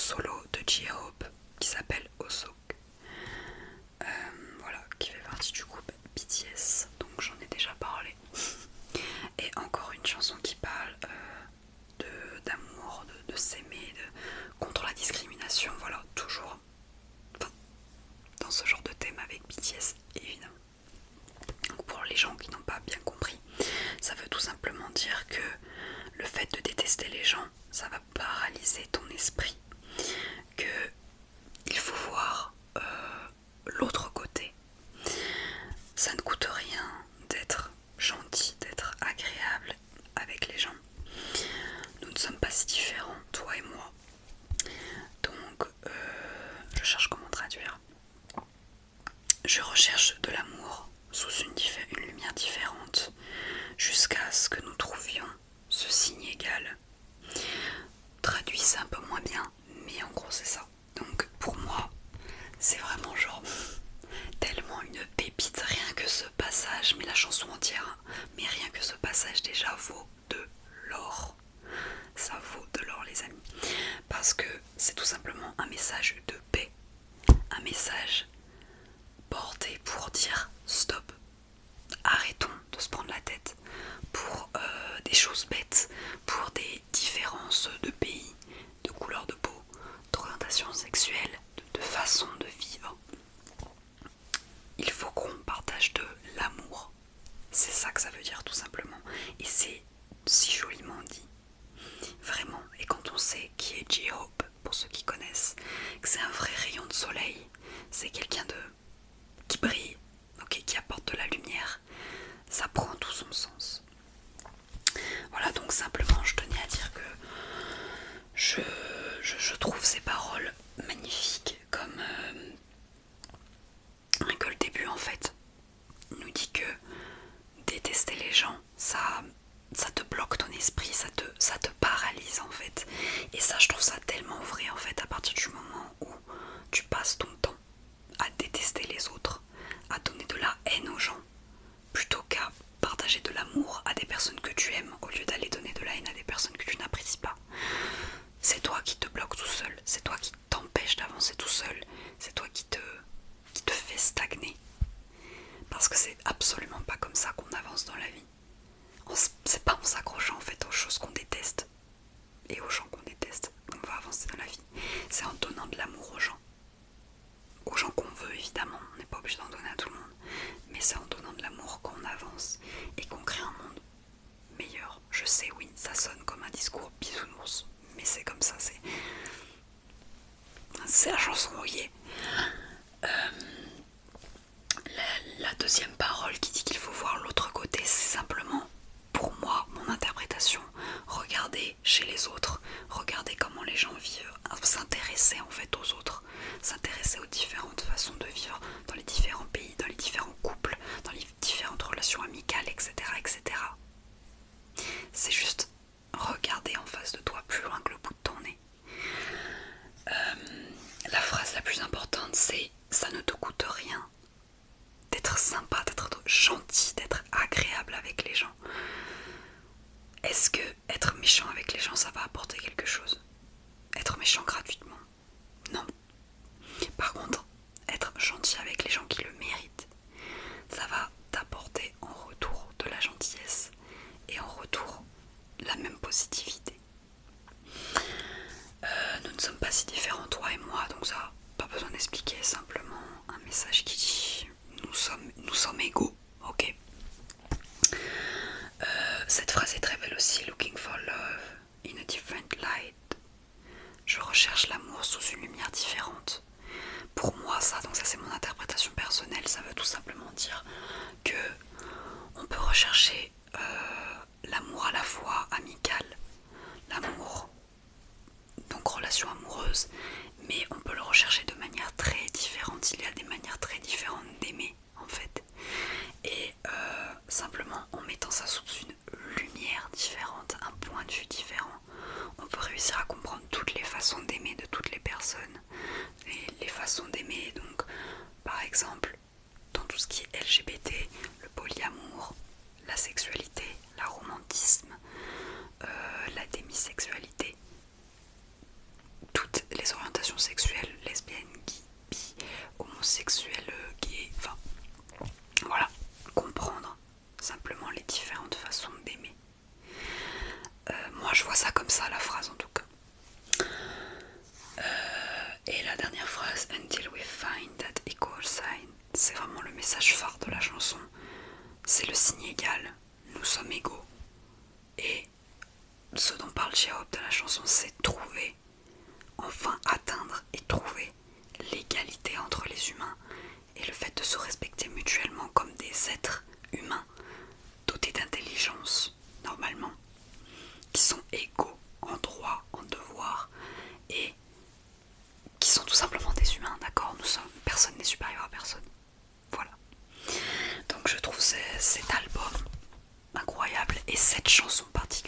solo de J-Hope qui s'appelle Osok. Voilà, qui fait partie du groupe BTS, donc j'en ai déjà parlé. Et encore une chanson qui parle d'amour, de s'aimer, contre la discrimination, voilà, toujours dans ce genre de thème avec BTS, évidemment. Donc pour les gens qui n'ont pas bien compris, ça veut tout simplement dire que le fait de détester les gens, ça va paralyser ton esprit, que il faut voir l'autre côté. Ça ne coûte rien d'être gentil, d'être agréable avec les gens. Nous ne sommes pas si différents, toi et moi. Donc, je cherche comment traduire. Je recherche de l'amour sous une lumière différente, jusqu'à ce que nous trouvions ce signe égal. Traduit, c'est un peu moins bien, mais en gros c'est ça. Donc pour moi, c'est vraiment genre tellement une pépite, rien que ce passage, mais la chanson entière, mais rien que ce passage déjà vaut de l'or. Ça vaut de l'or les amis. Parce que c'est tout simplement un message de paix. Un message porté pour dire stop. Arrêtons de se prendre la tête pour des choses bêtes, pour des différences de pays, de couleur de peau, d'orientation sexuelle, de façon de vivre. Il faut qu'on partage de l'amour. C'est ça que ça veut dire tout simplement. Et c'est si joliment dit. Vraiment. Et quand on sait qui est J-Hope, pour ceux qui connaissent, que c'est un vrai rayon de soleil, c'est quelqu'un qui brille, okay, qui apporte de la lumière, ça prend tout son sens. Voilà, donc simplement je tenais à dire que je trouve ces paroles magnifiques, comme que le début en fait nous dit que détester les gens, ça te bloque ton esprit, ça te paralyse en fait. Et ça, je trouve ça tellement vrai en fait, à partir du moment où tu passes ton temps à détester les autres, à donner de la haine aux gens, plutôt qu'à partager de l'amour à des personnes que tu aimes, au lieu d'aller donner de la haine à des personnes que tu n'apprécies pas. C'est toi qui te bloques tout seul, c'est toi qui t'empêches d'avancer tout seul, c'est toi qui te fait stagner. Parce que c'est absolument pas comme ça qu'on avance dans la vie. C'est pas en s'accrochant en fait aux choses qu'on déteste et aux gens qu'on déteste qu'on va avancer dans la vie. C'est en donnant de l'amour aux gens qu'on veut évidemment, on n'est pas obligé d'en donner à tout le monde, mais c'est en donnant de l'amour qu'on avance et qu'on crée un monde meilleur. Je sais, oui, ça sonne comme un discours bisounours, mais c'est comme ça, c'est la chanson rouillée. La deuxième parole qui dit qu'il faut voir l'autre côté, c'est simplement, pour moi, mon interprétation. Regardez chez les autres, regardez comment les gens vivent, s'intéresser en fait aux autres, s'intéresser aux différentes façons de vivre dans les différents pays, dans les différents couples, dans les différentes relations amicales, etc. etc. C'est juste regarder en face de toi plus loin que le bout de ton nez. La phrase la plus importante, c'est « ça ne te coûte rien ». D'être sympa, d'être gentil, d'être agréable avec les gens. Est-ce que être méchant avec les gens, ça va apporter quelque chose? Être méchant gratuitement? Non. Par contre, être gentil avec les gens qui le méritent, ça va t'apporter en retour de la gentillesse et en retour la même positivité. Nous ne sommes pas si différents, toi et moi, donc ça, pas besoin d'expliquer, simplement un message qui dit nous sommes égaux, ok. Cette phrase est très belle aussi, looking for love in a different light. Je recherche l'amour sous une lumière différente. Pour moi, ça, donc ça c'est mon interprétation personnelle, ça veut tout simplement dire que on peut rechercher l'amour à la fois amical, l'amour, donc relation amoureuse, mais on peut le rechercher de manière très différente. Il y a des manières très différentes d'aimer en fait, et simplement en mettant ça sous une lumière différente, un point de vue différent, on peut réussir à comprendre toutes les façons d'aimer de toutes les personnes, les façons d'aimer, donc par exemple dans tout ce qui est LGBT, le polyamour, la sexualité, l'aromantisme, la démisexualité, toutes les homosexuel, lesbienne, bi, homosexuel, gay, enfin voilà, comprendre simplement les différentes façons d'aimer. Moi je vois ça comme ça, la phrase en tout cas. Et la dernière phrase, Until we find that equal sign, c'est vraiment le message phare de la chanson. C'est le signe égal, nous sommes égaux. Et ce dont parle J-Hope dans la chanson, c'est trouver, enfin atteindre et trouver l'égalité entre les humains et le fait de se respecter mutuellement comme des êtres humains dotés d'intelligence, normalement, qui sont égaux en droit, en devoir et qui sont tout simplement des humains, d'accord? Personne n'est supérieur à personne. Voilà. Donc je trouve cet album incroyable et cette chanson particulièrement